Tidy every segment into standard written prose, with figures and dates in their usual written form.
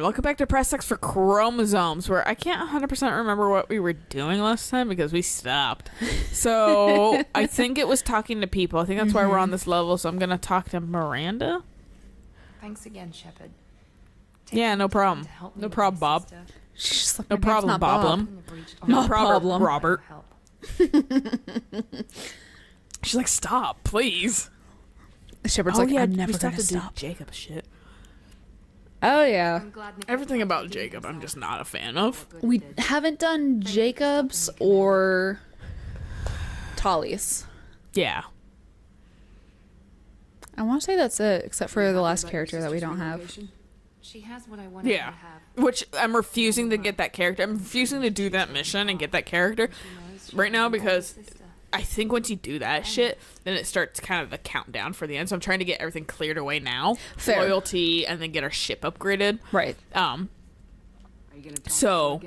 welcome back to Press X for Chromosomes, where I can't 100% remember what we were doing last time because we stopped. So I think it was talking to people. I think that's why we're on this level, so I'm going to talk to Miranda. Thanks again, Shepard. Yeah, no problem. No problem, Bob. She's like, No problem, Boblum. No problem, Robert. She's like, stop, please. Shepard's like, I'm never we going to to stop. do Jacob shit. Oh, yeah. Everything about Jacob I'm just not a fan of. We haven't done Jacob's or Tali's. Yeah. I want to say that's it, except for the last character that we don't have. She has what I wanted her Yeah. to have. Which I'm refusing to get that character. I'm refusing to do that mission and get that character right now because I think once you do that shit, then it starts kind of the countdown for the end. So I'm trying to get everything cleared away now. Fair. Loyalty and then get our ship upgraded. Right. So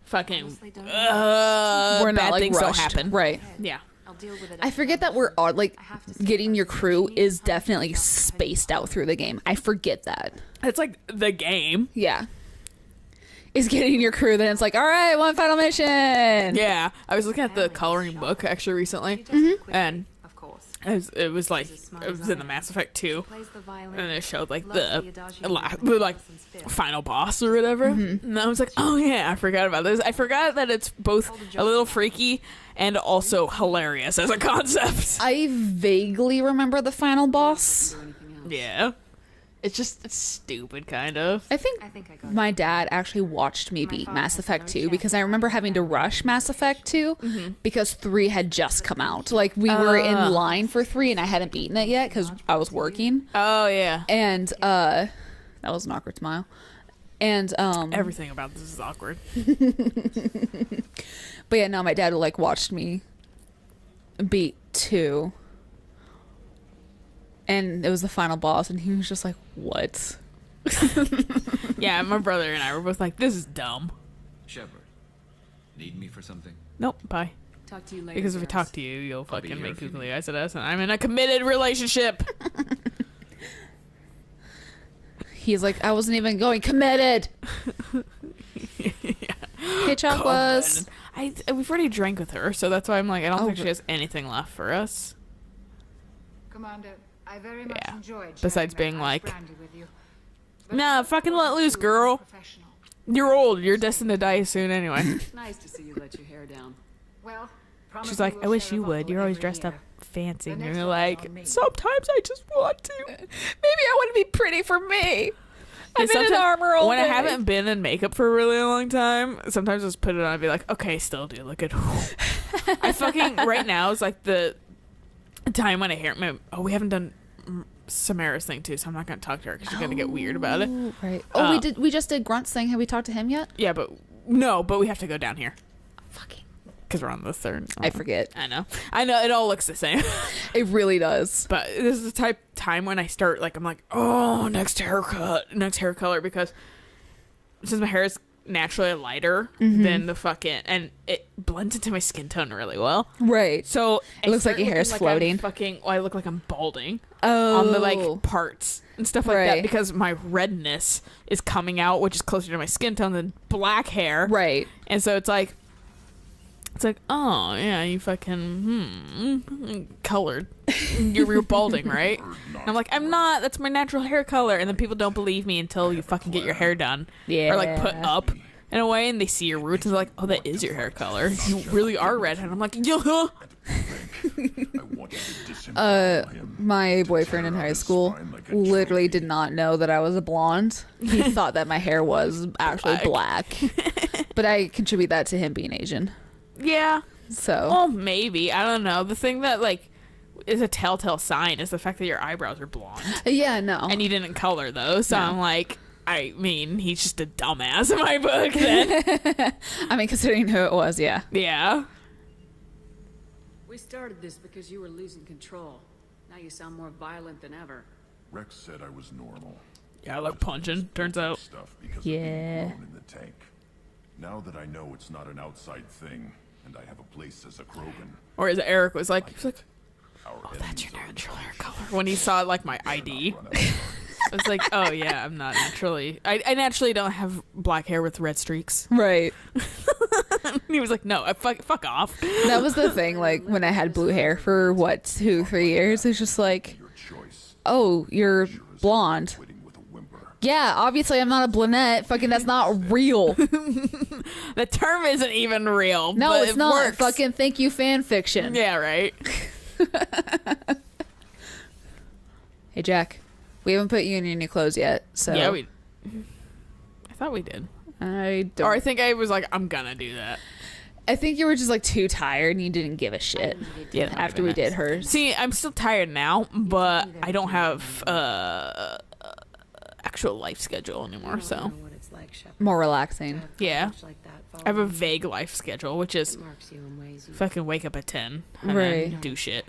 fucking We're not bad like things rushed. don't happen. Right. Yeah. I'll deal with it. I forget that we're like getting your crew is definitely spaced out through the game. I forget that. It's like the game. Yeah. Is getting your crew, then it's like, all right, one final mission. Yeah. I was looking at the coloring book actually recently, and Of course. it was like it was in the Mass Effect 2, Plays the violin. and it showed like loves the adagio like final boss or whatever. And I was like, oh yeah, I forgot about this. I forgot that it's both a little freaky and also hilarious as a concept. I vaguely remember the final boss. Yeah. It's stupid, kind of. I think I think I got it. my dad actually watched me beat Mass Effect 2 because I remember having to rush Mass Effect 2 because 3 had just come out. Like, we were in line for 3 and I hadn't beaten it yet because I was working. Oh, yeah. And that was an awkward smile. And Everything about this is awkward. but yeah, no, my dad like watched me beat 2. And it was the final boss, and he was just like, what? Yeah, my brother and I were both like, this is dumb. Shepard, need me for something? Nope, bye. Talk to you later. Because if we Garrus. talk to you, you'll I'll be fucking here make if you googly need. eyes at us, and I'm in a committed relationship. He's like, I wasn't even going committed. Hey, Chocolates. We've already drank with her, so that's why I'm like, I don't Oh, think she but- has anything left for us. Commander, I very much Yeah. enjoyed Besides sharing being that like, ice brandy with you. But Nah, fucking let loose, girl. professional. You're old. You're destined to die soon anyway. Nice to see you let your hair down. Well, promise She's me like, we'll I wish share a you would. bottle You're always every dressed up year. fancy. The And next you're one's like, on me. sometimes I just want to. Maybe I want to be pretty for me. I'm in Sometimes an armor all when day. I haven't been in makeup for a really long time, sometimes I just put it on and be like, okay, still do look good. I fucking, right now is like the time when I hear we haven't done Samara's thing too, so I'm not going to talk to her because she's going to get weird about it. Oh, right. Oh, we just did Grunt's thing. Have we talked to him yet? Yeah, but we have to go down here. Fucking. Because we're on the third. I forget. I know. It all looks the same. It really does. But this is the time when I start, like, I'm like, oh, next hair color, because since my hair is naturally lighter than the fucking, and it blends into my skin tone really well. Right. So It looks like your hair is floating. I look like I'm balding Oh. on the, like, parts and stuff like that Right. because my redness is coming out, which is closer to my skin tone than black hair. Right. And so it's like, oh, yeah, you fucking, colored. You're balding, right? And I'm like, I'm not. That's my natural hair color. And then people don't believe me until you fucking get your hair done. Yeah. Or, like, put up in a way, and they see your roots, and they're like, oh, that is your hair color. You really are red. And I'm like, yeah. My boyfriend in high school literally did not know that I was a blonde. He thought that my hair was actually black. But I contribute that to him being Asian. Yeah. So. Well, maybe. I don't know. The thing that, like, is a telltale sign is the fact that your eyebrows are blonde. Yeah, no. And you didn't color those. So No. I'm like, I mean, he's just a dumbass in my book then. I mean, considering who it was, yeah. Yeah. We started this because you were losing control. Now you sound more violent than ever. Rex said I was normal. Yeah, I like punching, turns out. Stuff because Yeah. of being alone in the tank. Now that I know it's not an outside thing, and I have a place as a Krogan. Or as Eric was like, Our that's your enemies are natural hair in color. When he saw, like, my ID. run out of was like, oh yeah, I'm not naturally. I naturally don't have black hair with red streaks. Right. He was like, no, fuck off. That was the thing. Like when I had blue hair for what 2-3 years, it's just like, Your choice. oh, you're blonde. Quitting with a whimper. Yeah, obviously I'm not a brunette. Fucking, that's not real. The term isn't even real. No, but it's it not. Works. Fucking thank you, fan fiction. Yeah, right. Hey, Jack, we haven't put you in your new clothes yet, so Yeah, I thought we did. I don't. Or I think I was like, I'm gonna do that. I think you were just like too tired and you didn't give a shit. Yeah, that After we would've been did hers. See, I'm still tired now, but I don't have actual life schedule anymore. So what it's like, Shepard. More relaxing. yeah, Much like that, I have a vague life schedule, which is It marks you in ways you fucking wake up at 10 and Right. then do shit.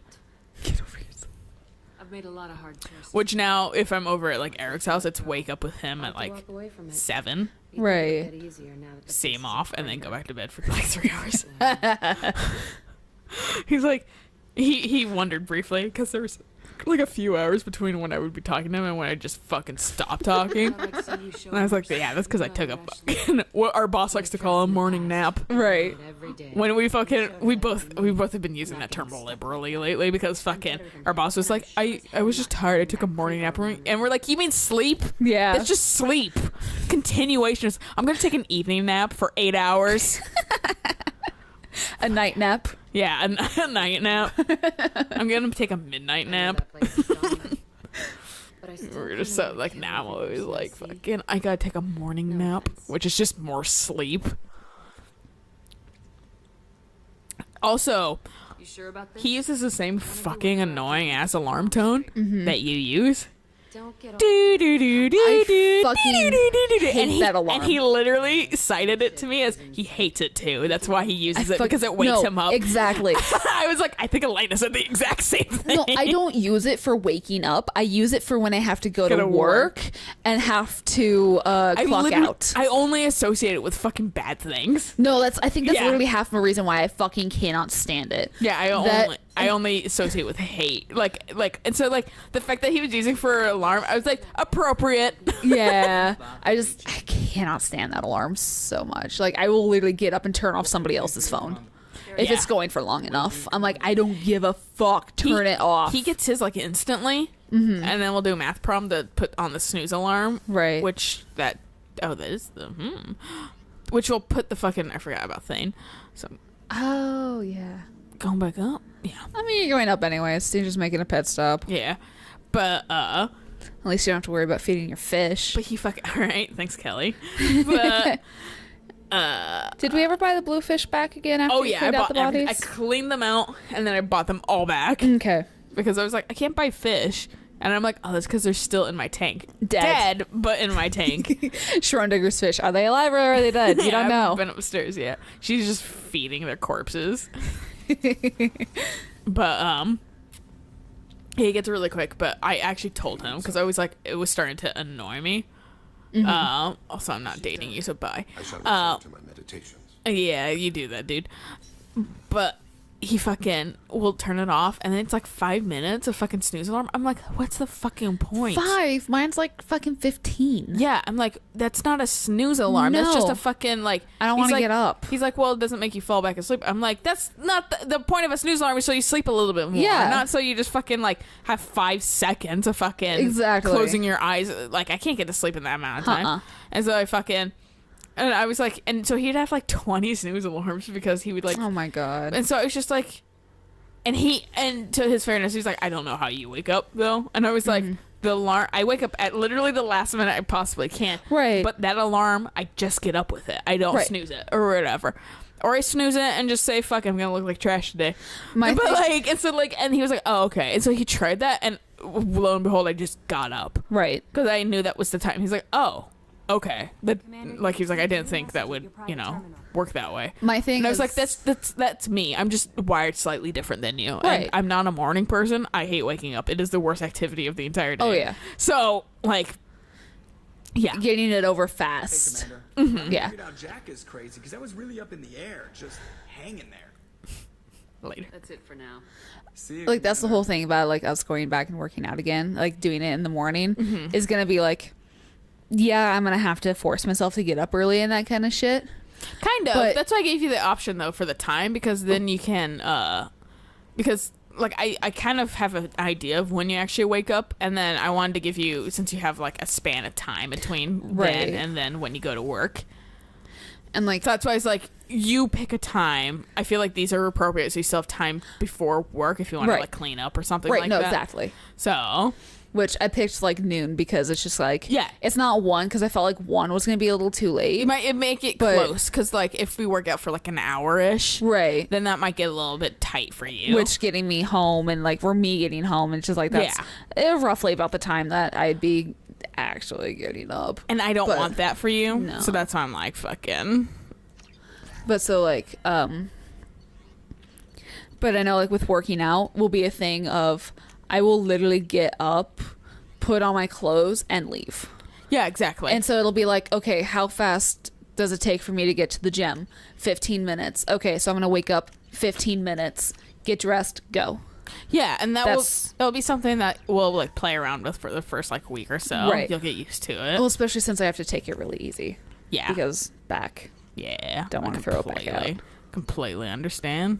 Get over yourself. I've made a lot of hard choices. Which now, if I'm over at like Eric's house, it's wake up with him at Hard to like walk away from it. 7, You'd Right. get easier now that the see place him is off, and then over. go back to bed for like 3 hours. He's like, he wondered briefly because there was like a few hours between when I would be talking to him and when I just fucking stop talking. I like to see you show And I was like, mercy. yeah, that's because I You took a know, Ashley, fucking, what our boss likes to call a morning nap. Right. every day. When we fucking, we both have been using that term liberally lately because fucking our boss was like, I was just tired. I took a morning nap. And we're like, you mean sleep? Yeah. That's just sleep. Continuation is, I'm going to take an evening nap for 8 hours. A night nap. Yeah, a night nap. I'm going to take a midnight I know nap. that place is dominant, but I still We're just feel so like you now I'm can't always leave like this, see? fucking I gotta take a morning No nap, offense. which is just more sleep. Also, You sure about this? he uses the same fucking annoying ass alarm tone that you use. Don't get all Do do do do I do fucking do do do do. hate And he, that alarm. and he literally cited it to me as he hates it too. That's why he uses it fuck- because it wakes no, him up. Exactly. I was like, I think Alayna said the exact same thing. No, I don't use it for waking up. I use it for when I have to go to work and have to clock literally- out. I only associate it with fucking bad things. No, I think that's Yeah. literally half the reason why I fucking cannot stand it. Yeah, That- I only associate with hate. Like, and so like the fact that he was using for alarm, I was like, appropriate. Yeah. I cannot stand that alarm so much. Like, I will literally get up and turn off somebody else's phone. If Yeah. it's going for long enough. I'm like, I don't give a fuck. Turn it off. He gets his like instantly, and then we'll do a math problem to put on the snooze alarm. Right. Which that is the which will put the fucking I forgot about Thane. So Oh, yeah. going back up. Yeah. I mean, you're going up anyways. So you're just making a pit stop. Yeah. But At least you don't have to worry about feeding your fish. he fucking all right. Thanks, Kelly. But Did we ever buy the blue fish back again after oh you yeah, I cleaned out bought the bodies? I cleaned them out and then I bought them all back. Okay. Because I was like, I can't buy fish. And I'm like, oh, that's because they're still in my tank. Dead. But in my tank. Schrodinger's fish. Are they alive or are they dead? You Yeah, don't I know. haven't been upstairs yet. She's just feeding their corpses. But, he gets really quick, but I actually told him because I was like, it was starting to annoy me. Also, I'm not dating you, so bye. I shall return to my meditations. Yeah, you do that, dude. But he fucking will turn it off, and then it's like 5 minutes of fucking snooze alarm. I'm like, what's the fucking point? 5. Mine's like fucking 15. Yeah, I'm like, that's not a snooze alarm. That's just No. a fucking like. I don't he's want to like- get up. He's like, well, it doesn't make you fall back asleep. I'm like, that's not the point of a snooze alarm is so you sleep a little bit more. Yeah. Not so you just fucking like have 5 seconds of fucking Exactly. closing your eyes. Like, I can't get to sleep in that amount of time. Uh-uh. And so I fucking. And I was like, and so he'd have like 20 snooze alarms because he would like. Oh my god. And so I was just like. And to his fairness, he's like, I don't know how you wake up though. And I was like, the alarm, I wake up at literally the last minute I possibly can. Right. But that alarm, I just get up with it. I don't Right. snooze it or whatever. Or I snooze it and just say, fuck, I'm going to look like trash today. My but thing- like, and so like, and he was like, oh, okay. And so he tried that and lo and behold, I just got up. Right. Because I knew that was the time. He's like, oh, okay. Like, he's like, I didn't think that would, work that way. My thing And I was is, like, that's me. I'm just wired slightly different than you. Right. And I'm not a morning person. I hate waking up. It is the worst activity of the entire day. Oh, yeah. So, like, yeah. getting it over fast. Commander. Yeah. Figured out Jack is crazy because I was really up in the air, just hanging there. later. That's it for now. See you, Like, that's the Commander. whole thing about, like, us going back and working out again, like, doing it in the morning Mm-hmm. is gonna be like, yeah, I'm gonna have to force myself to get up early and that kind of shit. Kind of. But- That's why I gave you the option though for the time, because then you can because like I kind of have an idea of when you actually wake up, and then I wanted to give you, since you have like a span of time between Right. then and then when you go to work. And, like, So that's why it's like you pick a time. I feel like these are appropriate, so you still have time before work if you want Right. to like clean up or something right, like no, that. exactly. So Which I picked, like, noon because it's just, like, Yeah. it's not 1 because I felt like 1 was gonna be a little too late. it might make it But- close, because like if we work out for like an hour ish, Right. then that might get a little bit tight for you. Which getting me home and, like, for me getting home, and it's just like, that's roughly about the time that I'd be actually getting up. and I don't but- want that for you. No. So that's why I'm like fucking. But so, like, but I know, like, with working out will be a thing of I will literally get up, put on my clothes, and leave. Yeah, exactly. And so it'll be like, okay, how fast does it take for me to get to the gym? 15 minutes. Okay, so I'm gonna wake up 15 minutes, get dressed, go. yeah, and That's- that'll be something that we'll like play around with for the first like week or so. Right. You'll get used to it. Well, especially since I have to take it really easy Yeah. because back. Yeah. Don't I wanna throw it back completely- out. Completely understand.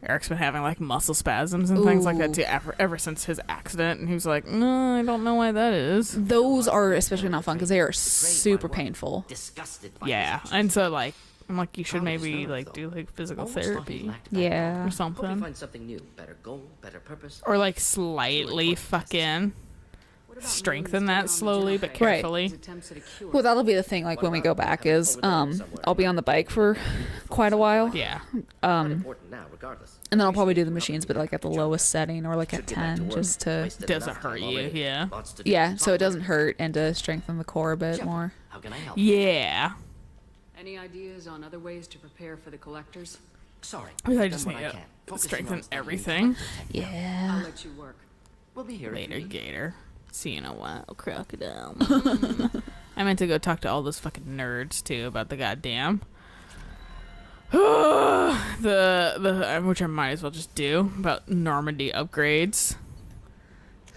Eric's been having like muscle spasms and things like that Ooh. too ever since his accident, and he was like, "No, I don't know why that is." Those are especially not fun because they are super painful. Disgusted by Yeah, his and actions. so like I'm like, you should Proud of his maybe nerve, like though. do like physical Almost thought he therapy lacked backbone. Yeah. or Hope he something, finds something new, better goal, better purpose. or like slightly fucking What about strengthen Lily's that doing on the slowly but generator? Right. carefully. His attempts at a cure. Well, that'll be the thing. Like when we go back, is I'll be on the bike for quite a while, Yeah. Quite important now, regardless. and then I'll probably do the machines, but like at the lowest setting or like at Should get back 10, work. just to Wasted Doesn't enough hurt time you, already. yeah. Lots to do. yeah, so it doesn't hurt and to strengthen the core a bit Shepard, more. How can I help? Yeah. Any ideas on other ways to prepare for the collectors? Sorry. I I've just done what need I to can. Focusing strengthen on stopping everything. I'll Yeah. let you work. We'll be here if you Later, need. Gator. See you in a while, crocodile. I meant to go talk to all those fucking nerds too about the goddamn the which I might as well just do about Normandy upgrades.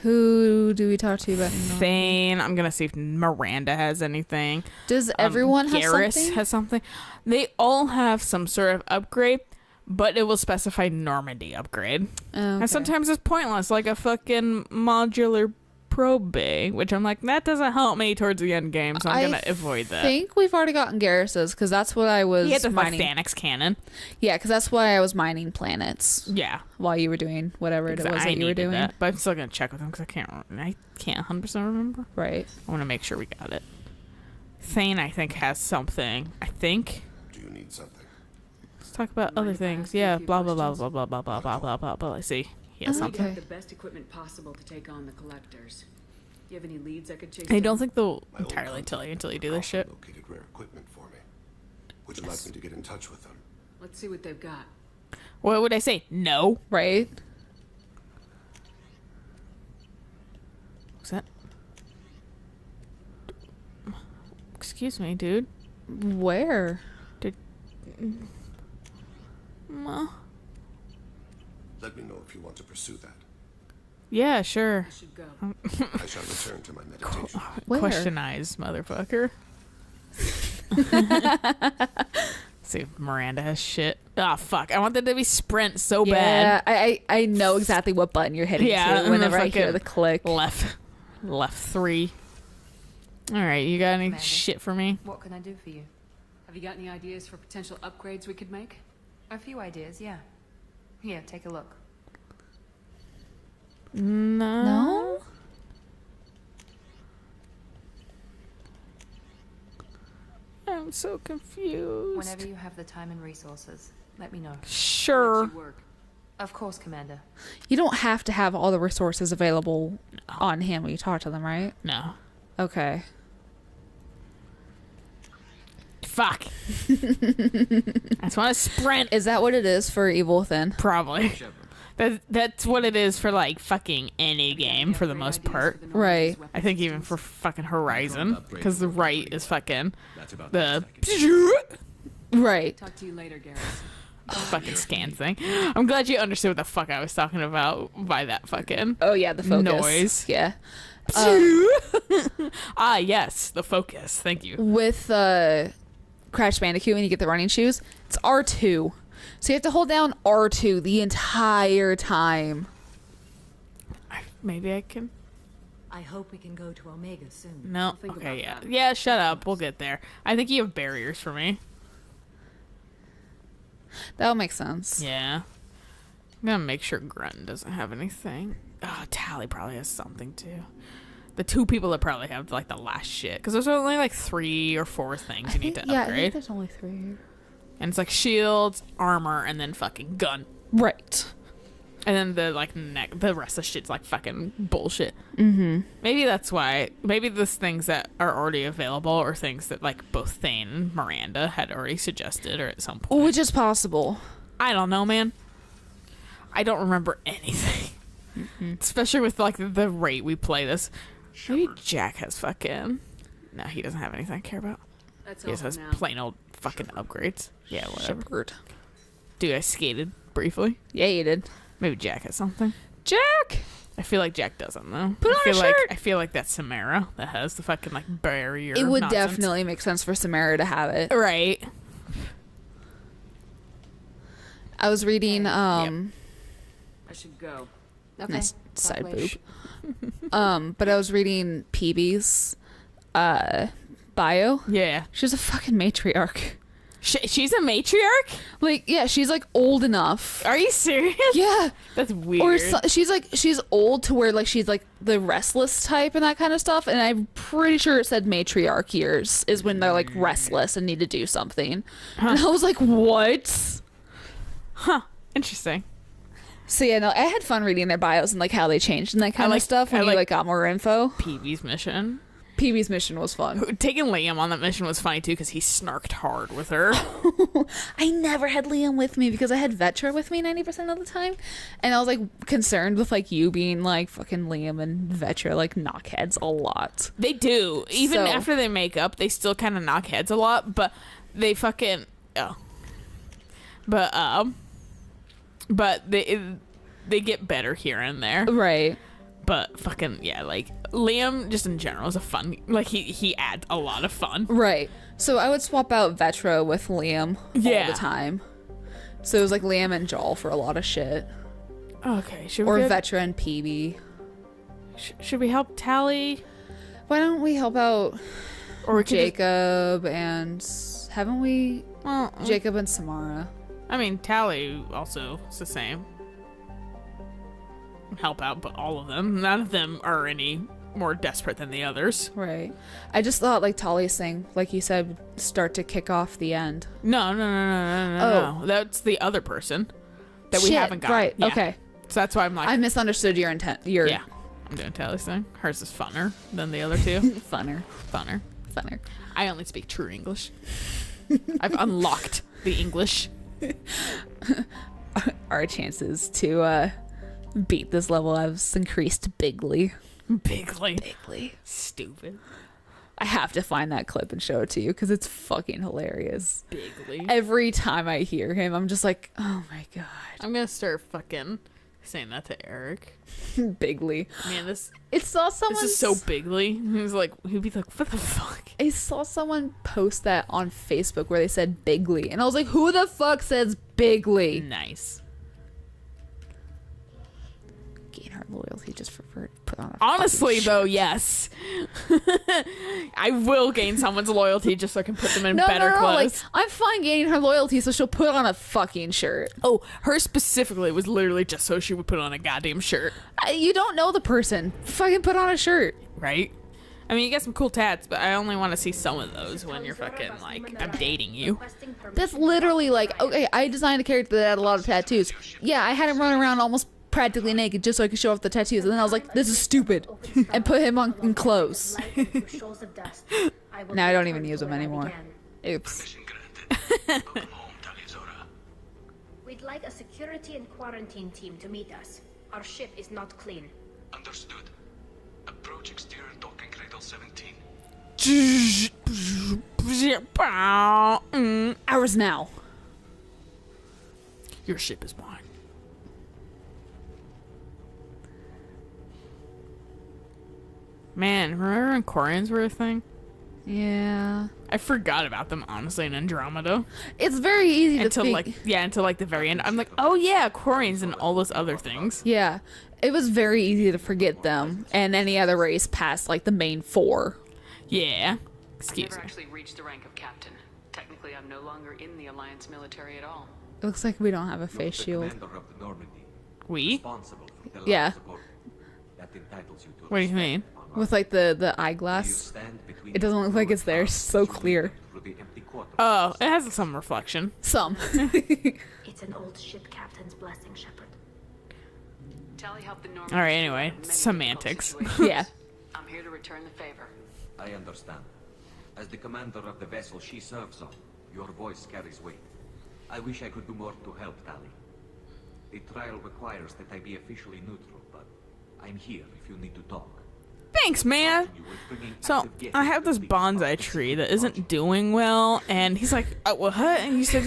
Who do we talk to about? Thane. I'm gonna see if Miranda has anything. Does everyone have Garrus something? has something. They all have some sort of upgrade, but it will specify Normandy upgrade. Oh, okay. And sometimes it's pointless, like a fucking modular probe bay, which I'm like, that doesn't help me towards the end game, so I'm gonna avoid that. I think we've already gotten Garrus's because that's what I was He had the mining. Thanix cannon. Yeah, because that's why I was mining planets Yeah, while you were doing whatever it was I that you were needed doing. that, but I'm still gonna check with him because I can't 100% remember. Right. I want to make sure we got it. Thane, I think, has something. I think. Do you need something? Let's talk about Mind other if I things. ask you a Yeah, few blah blah blah questions? blah blah blah blah blah blah blah. I see. He has Oh, something. We Okay. have the best equipment possible to take on the collectors. Do you have any leads I could chase I down? don't think they'll My old entirely tell you contact until you do this shit. Located rare equipment for me. Would you like me to get in touch with them? Let's see what they've got. What would I say? No. Right. What's that? Excuse me, dude. Where? Let me know if you want to pursue that. Yeah, sure. I should go. I shall return to my meditation. Where? Question eyes, motherfucker. See if Miranda has shit. Ah, fuck. I want that to be sprint so Yeah, bad. I know exactly what button you're hitting Yeah, to and whenever the I hear fucking the click. Left 3. All right, you got any Maybe. shit for me? What can I do for you? Have you got any ideas for potential upgrades we could make? A few ideas, yeah. Here, take a look. No? I'm so confused. Whenever you have the time and resources, let me know. I'll Sure. let you work. Of course, Commander. You don't have to have all the resources available on hand when you talk to them, right? No. Okay. Fuck. I just want to sprint. Is that what it is for Evil Within? Probably. Shepard, That's what it is for like fucking any game for the Great most ideas part. for the Right. Normandy's I think weapons even for systems. fucking Horizon, because the right is fucking that's about the. the Right. Talk to you later, Garrus. fucking scan thing. I'm glad you understood what the fuck I was talking about by that fucking Oh yeah, the focus noise. Yeah. Yes, the focus. Thank you. With Crash Bandicoot, when you get the running shoes, it's R2. So you have to hold down R2 the entire time. Maybe I can. I hope we can go to Omega soon. No. think Okay. about that. Yeah. Shut up. We'll get there. I think you have barriers for me. That'll make sense. Yeah. I'm gonna make sure Grunt doesn't have anything. Oh, Tally probably has something too. The two people that probably have like the last shit, because there's only like 3 or 4 things you need to I upgrade, think there's only 3. and it's like shields, armor, and then fucking gun, Right. and then the like the rest of the shit's like fucking bullshit. Mm-hmm. Maybe that's why. Maybe those things that are already available are things that like both Thane and Miranda had already suggested, or at some point. Which is possible. I don't know, man. I don't remember anything. Especially with like the rate we play this. Maybe Jack has fucking. No, he doesn't have anything I care about. That's He just all has for now. plain old fucking upgrades. Yeah, whatever. Shepard. Dude, I skated briefly. Yeah, you did. Maybe Jack has something. Jack! I feel like Jack doesn't though. Put on a shirt. I feel like that's Samara that has the fucking like barrier. It would nonsense. definitely make sense for Samara to have it. Right. I was reading, I should go. Okay. nice talk side later. boob. But I was reading PB's, bio. Yeah. She's a fucking matriarch. She's a matriarch? Like, yeah, she's like old enough. Are you serious? Yeah. That's weird. Or she's old to where like she's like the restless type and that kind of stuff. And I'm pretty sure it said matriarch years is when they're like restless and need to do something. And I was like, what? Huh. Interesting. So yeah, no, I had fun reading their bios and like how they changed and that kind like- of stuff I when you like- like got more info. PV's mission. PB's mission was fun. Taking Liam on that mission was funny too because he snarked hard with her. I never had Liam with me because I had Vetra with me 90% of the time, and I was like concerned with like you being like fucking Liam and Vetra like knockheads a lot. They do. Even So- after they make up, they still kind of knock heads a lot, but they fucking but they get better here and there. Right. But fucking yeah, like Liam just in general is a fun, like he adds a lot of fun. Right. So I would swap out Vetra with Liam all Yeah. the time. So it was like Liam and Joel for a lot of shit. Okay, should Or we Vetra and PB. should we help Tally? Why don't we help out Or we could Jacob and haven't we well, Jacob and Samara? I mean Tally also is the same. Help out, but all of them. None of them are any more desperate than the others. Right. I just thought like Tali's thing, like you said, would start to kick off the end. No. No. That's the other person that we Shit, haven't got. Right. Yeah. Okay. So that's why I'm like, I misunderstood your intent. Your yeah, I'm doing Tally's thing. Hers is funner than the other two. funner. Funner. I I only speak true English. I've unlocked the English. Our chances to beat this level have increased bigly. Bigly. Stupid. I have to find that clip and show it to you because it's fucking hilarious. Bigly. Every time I hear him, I'm just like, oh my god. I'm gonna start fucking saying that to Eric. Bigly. Man, this Saw someone. is so bigly. He'd be like, what the fuck? I saw someone post that on Facebook where they said bigly, and I was like, who the fuck says bigly? Nice. Gain her loyalty just for put on a Honestly, fucking though, shirt. yes. I will gain someone's loyalty just so I can put them in No, better no, clothes. like I'm fine gaining her loyalty, so she'll put on a fucking shirt. Oh, her specifically was literally just so she would put on a goddamn shirt, You don't know the person. Fucking put on a shirt. right? I mean, you got some cool tats, but I only want to see some of those when you're fucking, like, I'm dating you. That's literally like, okay, I designed a character that had a lot of tattoos. Yeah, I had him run around almost practically naked just so I could show off the tattoos. And then I was like, this is stupid. And put him on in clothes. Now I don't even use them anymore. Oops. We'd like a security and quarantine team to meet us. Our ship is not clean. Understood. Approach exterior docking cradle 17. Hours now. Your ship is mine. Man, remember when Quarians were a thing? Yeah. I forgot about them, honestly, in Andromeda. It's very easy to Until think. until like the very end. I'm like, oh yeah, Quarians and all those other things. Yeah. It was very easy to forget them and any other race past like the main 4. Yeah. I Excuse never me. actually reached the rank of captain. Technically, I'm no longer in the Alliance military at all. It looks like we don't have a face shield. Commander of the Normandy, We? responsible for the Yeah. lives of all. That entitles you to What do you mean? With like the You eyeglass. stand between It doesn't look like it's there. It's so clear. through the empty quarters. Oh, it has some reflection. Some. It's an old ship captain's blessing, Shepard. Tally helped the Normandy. All right, anyway, through many semantics. difficult situations. Yeah. I'm here to return the favor. I understand. As the commander of the vessel she serves on, your voice carries weight. I wish I could do more to help, Tally. The trial requires that I be officially neutral, but I'm here if you need to talk. Thanks, man. So I have this bonsai tree that isn't doing well, and he's like, "What?" And you said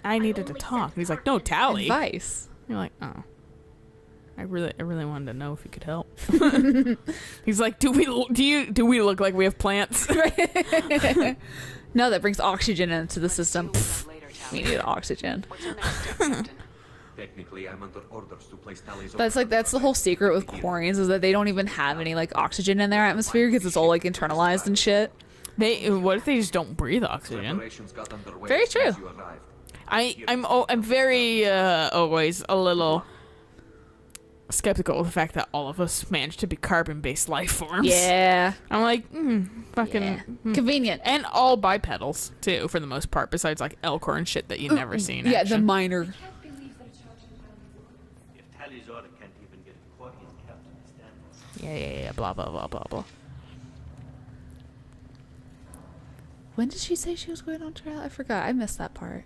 I needed to talk. And he's like, "No, Tally." Advice. You're like, "Oh, I really wanted to know if you could help." He's like, "Do we look like we have plants?" No, that brings oxygen into the system. Pfft, Later, we Tally. need oxygen. What's your next step, Captain? Technically, I'm under orders to place Tally's That's the whole secret with Quarians is that they don't even have any like oxygen in their atmosphere because it's all like internalized and shit. What if they just don't breathe oxygen? Preparations got underway Very as soon as true. you arrived. I'm very always a little skeptical of the fact that all of us managed to be carbon-based life forms. Yeah. I'm like, fucking Yeah. Convenient. and all bipedals too, for the most part. Besides like Elcor and shit that you never see in Yeah, the action. minor. If Tally's order can't even get a Quarian captain to stand. Yeah, blah blah blah blah blah. When did she say she was going on trial? I forgot. I missed that part.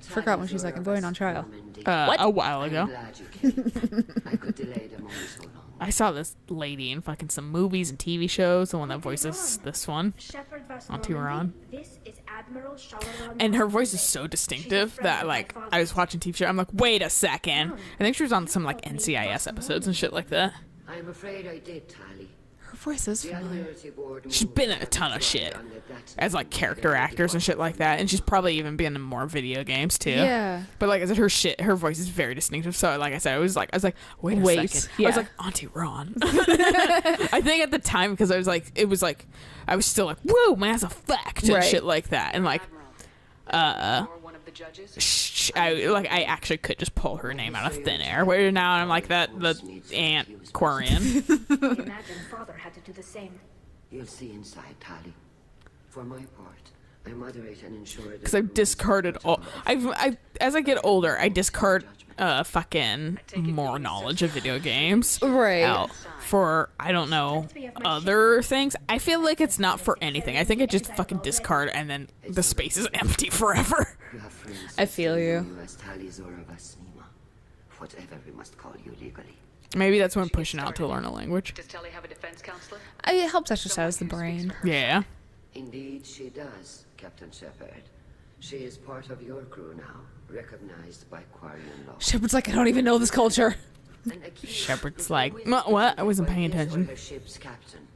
Forgot when she's like, I'm going on trial. What? A while ago. Glad you came. I could delay them only so long. I saw this lady in fucking some movies and TV shows, the one that voices this one. Shepard vs. On Turon. This is Admiral Shalaron. And her voice is so distinctive that, like, I was watching TV show, I'm like, wait a second. I think she was on some, like, NCIS episodes and shit like that. I'm afraid I did, Tally. Her voice is The familiar. Admiralty Board She's been in a ton of shit as, like, character actors and shit like that. And she's probably even been in more video games, too. Yeah. But, like I said, her voice is very distinctive. So, like I said, I was like, wait a second. I yeah. was like, Auntie Ron. I think at the time, because I was like, I was still like, whoa, Mass Effect and Right. shit like that. And, like, Or one of the judges? I actually could just pull her name out of thin air. Where now I'm like the Aunt Quarian. Imagine father had to do the same. You'll see inside, Tally. For my part, I moderate and ensure that... Because I've discarded all. As I get older, I discard fucking more knowledge of video games. Right. Out for I don't know other things. I feel like it's not for anything. I think I just fucking discard and then the space is empty forever. You have friends I feel you. as Tally Zora Vasnima. Whatever we must call you legally. Maybe that's when I'm pushing out to learn a language. Does Tally have a defense counselor? It helps exercise the brain. Yeah. Indeed, she does, Captain Shepard. She is part of your crew now, recognized by Quarian law. Shepard's like, I don't even know this culture. An accused Shepard's who like, waits what? I wasn't for paying his or attention. her ship's captain.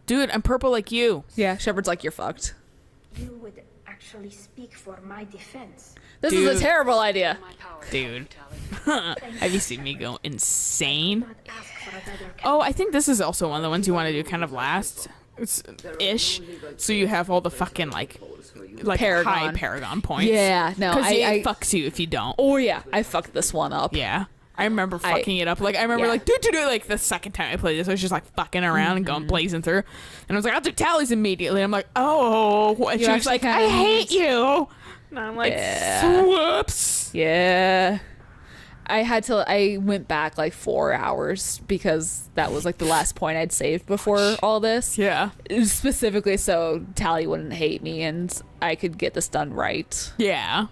Dude, I'm purple like you. Yeah, Shepard's like, you're fucked. You would actually speak for my defense. This Dude. is a terrible idea. My power, Dude. Tally. Have you seen me go insane? Not ask for a better Oh, I think this is also one of the ones you want to do kind of last. Ish. So you have all the fucking like Paragon. high Paragon points. Yeah, no, Because I it fucks you if you don't. Oh yeah, I fucked this one up. Yeah. I remember fucking it up. Like I remember yeah. like do like the second time I played this, I was just like fucking around and going blazing through, and I was like, I'll do tallies immediately. I'm like, oh, and she was actually like, kinda I hate you. And I'm like, Yeah. whoops. Yeah. I went back like 4 hours because that was like the last point I'd saved before all this. Yeah. Specifically so Tally wouldn't hate me and I could get this done right. Yeah.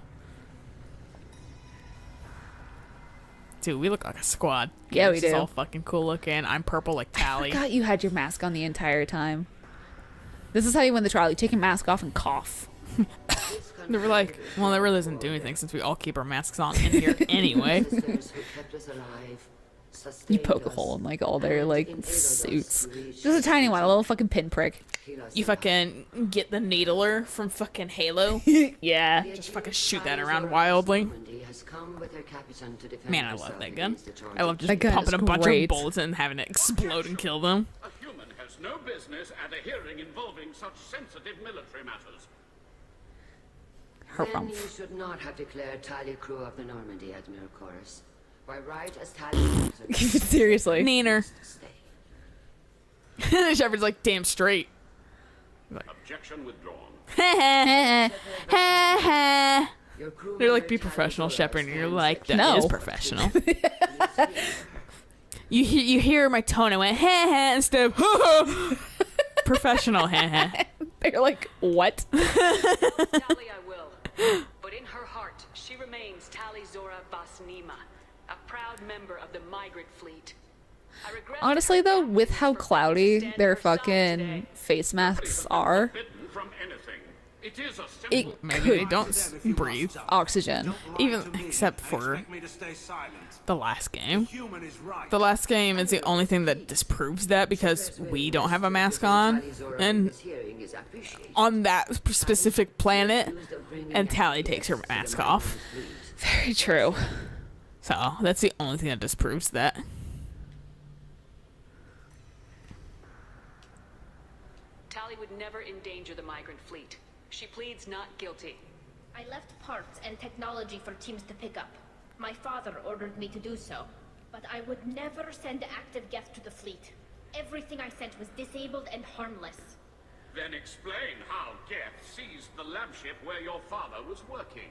Dude, we look like a squad. Yeah, we This is do. all fucking cool looking. I'm purple like I Tally. forgot you had your mask on the entire time. This is how you win the trial. You take your mask off and cough. This They were like, well, that really doesn't do anything since we all keep our masks on in here anyway. You poke a hole in like all their like suits. Just a tiny one, a little fucking pinprick. You fucking get the needler from fucking Halo. Yeah. Just fucking shoot that around wildly. Man, I love that gun. I love just pumping a bunch of bullets and having it explode and kill them. A human has no business at a hearing involving such sensitive military matters. Then you should not have declared Tally crew of the Normandy, Admiral Chorus. By right as Tally... Seriously. Neener. Shepard's like, damn straight. Like, objection withdrawn. They're like, be professional, Shepard, and you're like, that is professional. you hear my tone, I went, instead of, professional, They're like, what? Tally I will, but in her heart, she remains Tally Zora Vasnima, a proud member of the migrant fleet. Honestly, though, with how cloudy their fucking face masks are, it maybe they don't breathe oxygen. Even except for the last game. The last game is the only thing that disproves that because we don't have a mask on, and on that specific planet, and Tally takes her mask off. Very true. So that's the only thing that disproves that. Tally would never endanger the migrant fleet. She pleads not guilty. I left parts and technology for teams to pick up. My father ordered me to do so, but I would never send active Geth to the fleet. Everything I sent was disabled and harmless. Then explain how Geth seized the lab ship where your father was working.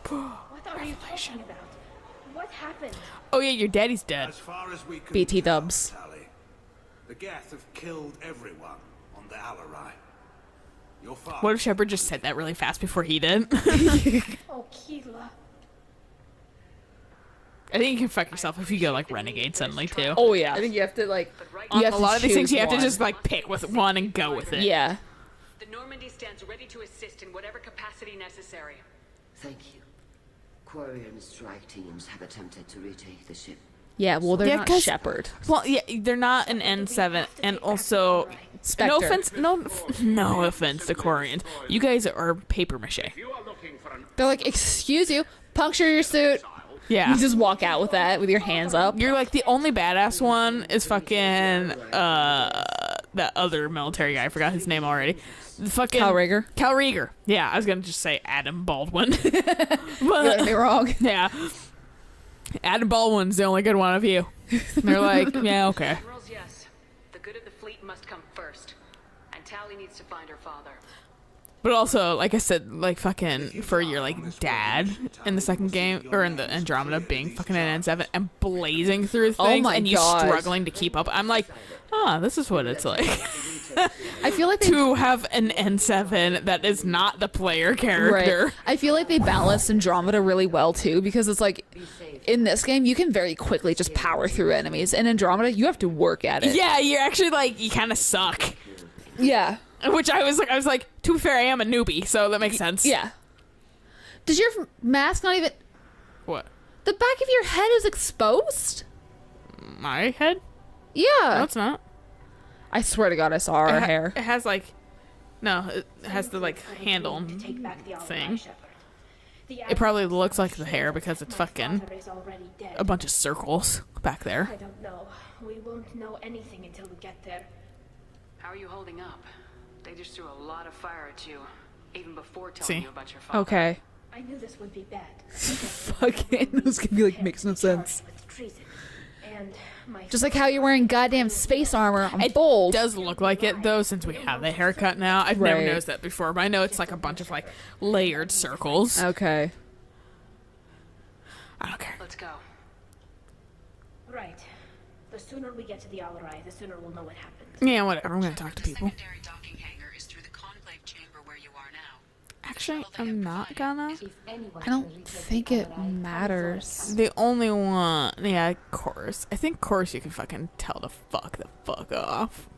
What are you talking about? What happened? Oh yeah, your daddy's dead. As far as we can BT tell, dubs. Tally, the Geth have killed everyone on the Alarai. Your father. What if Shepard just said that really fast before he did? Oh, Keela. I think you can fuck yourself if you go like renegade suddenly too. Oh yeah. I think you have to like You have a to lot of these things choose you have to one. just like pick with one and go with it. Yeah. The Normandy stands ready to assist in whatever capacity necessary. Thank you. Quarian strike teams have attempted to retake the ship. Yeah, well, they're not 'cause- Shepard. Well, yeah, they're not an N7, and also Spectre. no offense to Quarians. You guys are paper mache. They're like, excuse you, puncture your suit. Yeah. You just walk out with that with your hands up. You're like the only badass one is fucking that other military guy. I forgot his name already. The fucking Cal Rieger. Cal Rieger. Yeah, I was gonna just say Adam Baldwin. You're gonna be wrong. Yeah. Adam Baldwin's the only good one of you. And they're like, yeah, okay. Admirals, yes. The good of the fleet must come first. And Tally needs to find her father. But also, like I said, like fucking for your like dad in the second game or in the Andromeda being fucking an N7 and blazing through things my and you God. struggling to keep up. I'm like, this is what it's like. I feel like to have an N7 that is not the player character. Right. I feel like they balanced Andromeda really well too, because it's like in this game you can very quickly just power through enemies. In Andromeda, you have to work at it. Yeah, you're actually like you kind of suck. Yeah. Which I was like, to be fair, I am a newbie, so that makes sense. Yeah. Does your mask not even? What? The back of your head is exposed? My head? Yeah. No, it's not. I swear to God, I saw her hair. It has like, no, it has the like handle thing. It probably looks like the hair because it's fucking a bunch of circles back there. I don't know. We won't know anything until we get there. How are you holding up? They just threw a lot of fire at you, even before telling See. you about your father. Okay. I knew this would be bad. Fucking, this could be like makes no sense. With treason. And my Just like how you're wearing goddamn space armor on It Bold. does look like it though, since we have the haircut now. I've never Right. noticed that before, but I know it's like a bunch of like layered circles. Okay. I don't care. Let's go. Right. The sooner we get to the Alarai, the sooner we'll know what happened. Yeah, whatever. I'm gonna talk to people. Secondary docking hangar is through the conclave chamber where you are now. Actually, I'm not gonna. I don't think it matters. The only one, yeah, Chorus. I think Chorus you can fucking tell to fuck the fuck off.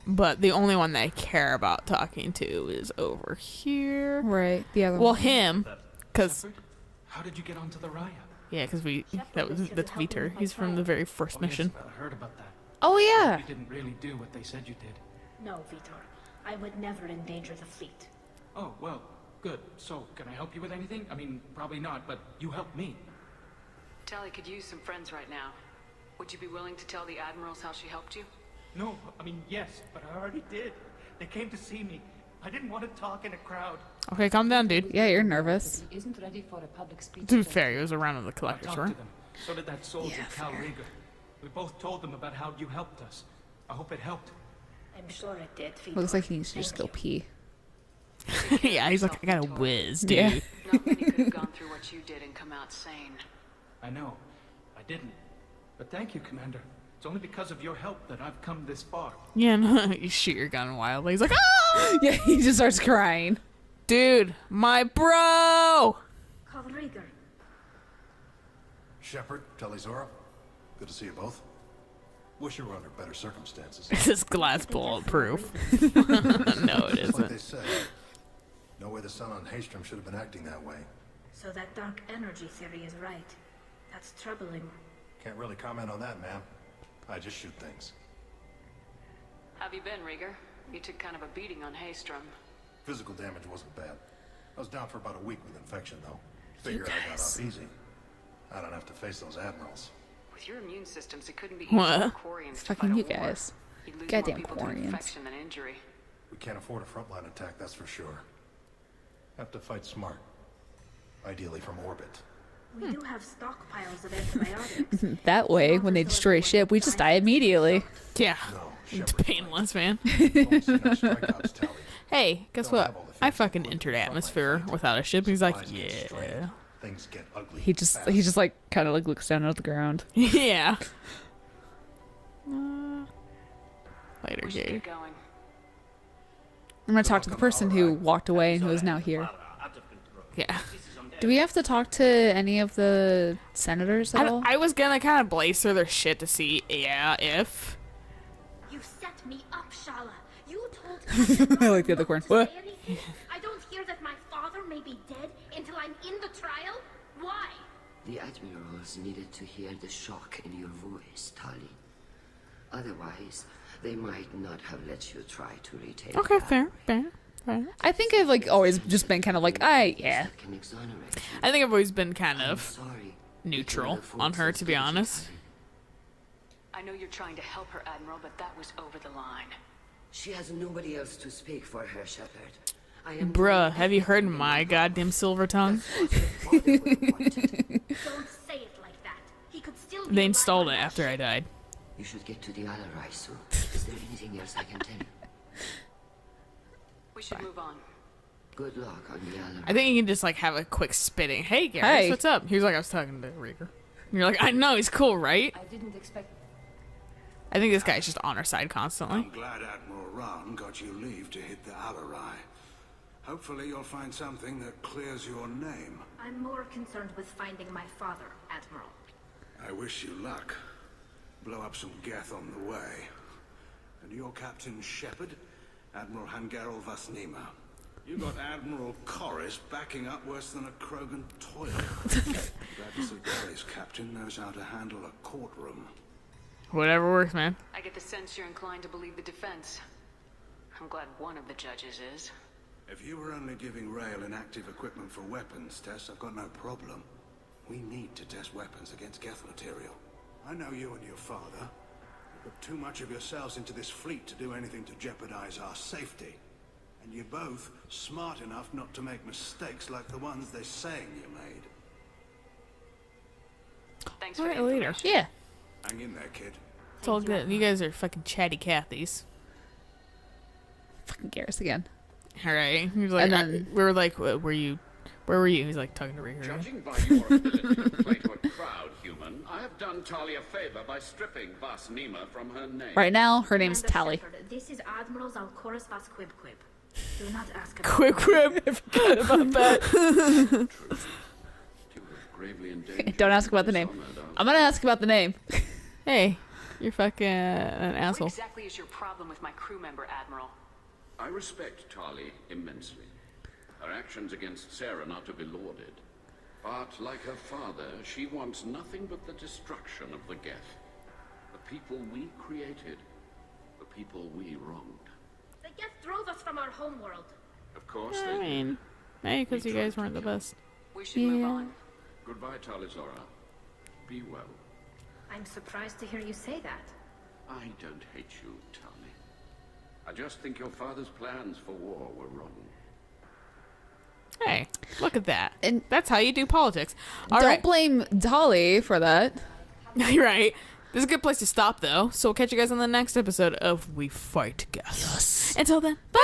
But the only one that I care about talking to is over here. Right. The other Well, one. him, because How did you get onto the Raya? that's Vitor. He's from the very first mission. Yes, I heard about that. Oh yeah. You didn't really do what they said you did. No, Vitor. I would never endanger the fleet. Oh, well, good. So, can I help you with anything? I mean, probably not, but you helped me. Tally could use some friends right now. Would you be willing to tell the admirals how she helped you? No, I mean, yes, but I already did. They came to see me. I didn't want to talk in a crowd. Okay, calm down, dude. Yeah, you're nervous. He isn't ready for a public speech. To be fair, he was around in the I collector's talked room. to them. So did that soldier, Cal Rieger. We both told them about how you helped us. I hope it helped. I'm sure it did, Vitor. Looks like he needs to just go pee. Yeah, he's like, I got a whiz, dude. Yeah. Not many could have gone through what you did and come out sane. I know. I didn't. But thank you, Commander. It's only because of your help that I've come this far. Yeah, no, you shoot your gun wildly. He's like, ah! Yeah, he just starts crying. Dude, my bro! Call Rieger. Shepard, Zora. Good to see you both. Wish you were under better circumstances. This glass bulletproof. No, it Just like they isn't. said, no way the son on Haystrom should have been acting that way. So that dark energy theory is right. That's troubling. Can't really comment on that, ma'am. I just shoot things. Have you been, Rieger? You took kind of a beating on Haystrom. Physical damage wasn't bad. I was down for about a week with infection, though. Figure I got off easy. I don't have to face those admirals. With your immune systems, it couldn't be easy What? for Quarians It's to fight fucking a you war. guys. You'd lose Goddamn more people to Quarians. infection than injury. We can't afford a frontline attack, that's for sure. Have to fight smart. Ideally from orbit. We do have stockpiles of antibiotics. That way, when they destroy a ship, we just die immediately. Yeah. It's painless, man. Don't see no strikeouts, Tally. Hey, guess Don't what? have all the I fancy fucking equipment entered for frontline atmosphere fighting. without a ship. He's like, Supplies get strained. yeah. Things get ugly. He just like kind of like looks down at the ground. Yeah. Later, We should Gabe. get going. I'm gonna talk to the person who walked away and who is now here. Yeah. Do we have to talk to any of the senators at all? I was gonna kind of blaze through their shit to see, if. You set me up, Shala. You told me I like the other corn. to What? say anything. I don't hear that my father may be dead until I'm in the trial. Why? The admirals needed to hear the shock in your voice, Tali. Otherwise, they might not have let you try to retain. Okay, power. fair. I think I've like always just been kind of like, yeah. Can exonerate you. I think I've always been kind I'm of sorry. neutral Before the on her, forces to be did you, honest. Tali. I know you're trying to help her, Admiral, but that was over the line. She has nobody else to speak for her, Shepard. I am Bruh, doing have you heard everything my in goddamn silver tongue? That's what your father would have wanted. Don't say it like that. He could still be They alive installed it on that after I ship. died. You should get to the Alarai soon. Is there anything else I can tell you? We should move on. Good luck on the Alarai. I think you can just like have a quick spitting. Hey, Garrus, Hey. what's up? He was like, I was talking to Rieger. And you're like, I know, he's cool, right? I didn't expect. I think this guy's just on our side I'm constantly. glad Admiral Rahn got you leave to hit the Alarai. Hopefully you'll find something that clears your name. I'm more concerned with finding my father, Admiral. I wish you luck. Blow up some Geth on the way. And your Captain Shepard, Admiral Hangarel Vasnima. You got Admiral Corris backing up worse than a Krogan toilet. Glad to see Kelly's captain knows how to handle a courtroom. Whatever works, man. I get the sense you're inclined to believe the defense. I'm glad one of the judges is. If you were only giving Rail inactive equipment for weapons tests, I've got no problem. We need to test weapons against Geth material. I know you and your father. You put too much of yourselves into this fleet to do anything to jeopardize our safety. And you're both smart enough not to make mistakes like the ones they're saying you made. Thanks All for right, the later. information. Yeah. Hang in there, kid. It's all good. You guys are fucking chatty Cathys. Fucking Garrus again. All right. He was like, And then- we were like, where were you? He's like talking to Rieger. Judging by your ability to play to a crowd, human, I have done Tali a favor by stripping Vasnima from her name. Right now, her name's Commander Tally. Shepard, this is Admiral Zalkoris Vas Quib Quib. Do not ask about Quick whip. I forgot about that. You have gravely endangered Don't ask about the name. dishonor, I'm gonna ask about the name. Hey, You're fucking an asshole. What exactly is your problem with my crew member, Admiral? I respect Tali immensely. Her actions against Sarah are to be lauded. But like her father, she wants nothing but the destruction of the Geth. The people we created. The people we wronged. The Geth drove us from our homeworld. Of course I they mean, did. maybe because you guys weren't the best. We should move on. Goodbye, Tali Zora. Be well. I'm surprised to hear you say that. I don't hate you, Tali. I just think your father's plans for war were wrong. Hey, look at that. And that's how you do politics. All don't right. blame Dolly for that. You're right. This is a good place to stop, though. So we'll catch you guys on the next episode of We Fight Geth. Yes. Until then, bye.